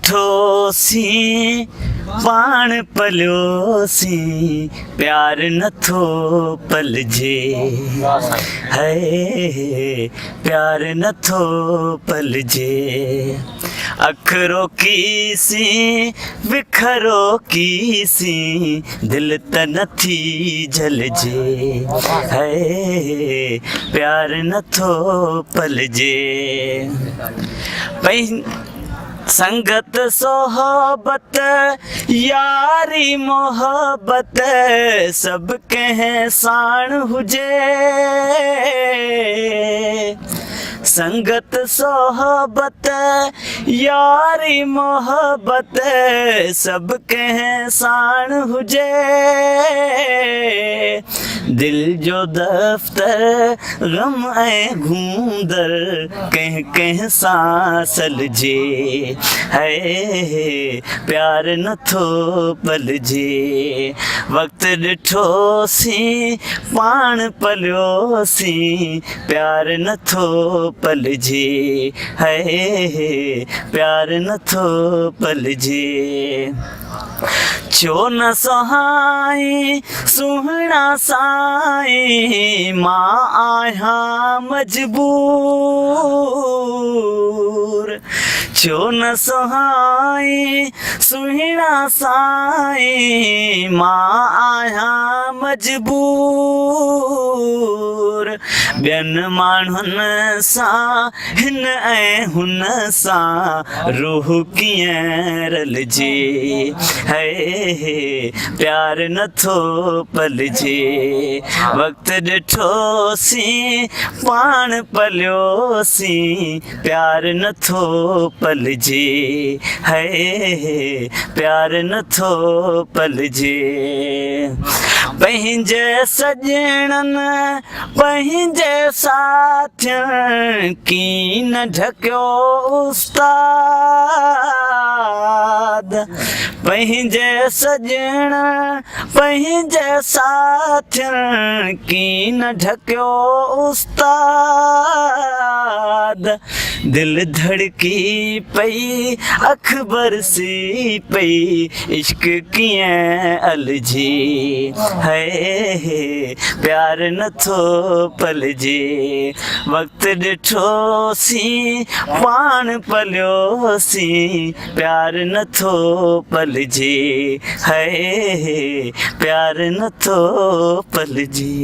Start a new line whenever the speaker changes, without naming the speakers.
ठोसी पाण पलियोसी प्यार नथो पलजे है प्यार नथो पलजे अखरो कीसी बिखरो कीसी दिल त नथी जलजे है प्यार नथो पलजे संगत सोहबत यारी मोहब्बत सब कंहिं साण हुजे संगत सोहबत यारी मोहब्बत सब कंहिं साण हुजे दिल जो दफ्तर गम ऐं घूंदर कंहिं कंहिं सां सलजे है प्यार नथो पलजे वक़्तु ॾिठोसी पाण पलियोसी प्यार नथो पलजे है प्यार नथो पलजे छो न सुहाई सुहिणा साईं मां आहियां मजबूर छो न सुहाई सुहिणा साईं मां आहियां मजबूर ॿियनि माण्हुनि सां हिन ऐं हुन सां रूह कीअं रलजे है प्यार नथो पलजे वक़्तु ॾिठोसी पाण पलियोसी प्यार नथो पलजे है प्यार नथो पलजे पंहिंजे सॼणनि पंहिंजे साथियुनि कीन ढकियो उस्ताद पंहिंजे सॼण पंहिंजे साथियुनि कीन ढकियो उस्ताद दिल धड़की पई अख बरसी पई इश्क कीअं अलजे है प्यार नथो पलजे वक़्तु ॾिठोसी पाण पलियोसी प्यार नथो पलजे है प्यार नथो पलजे।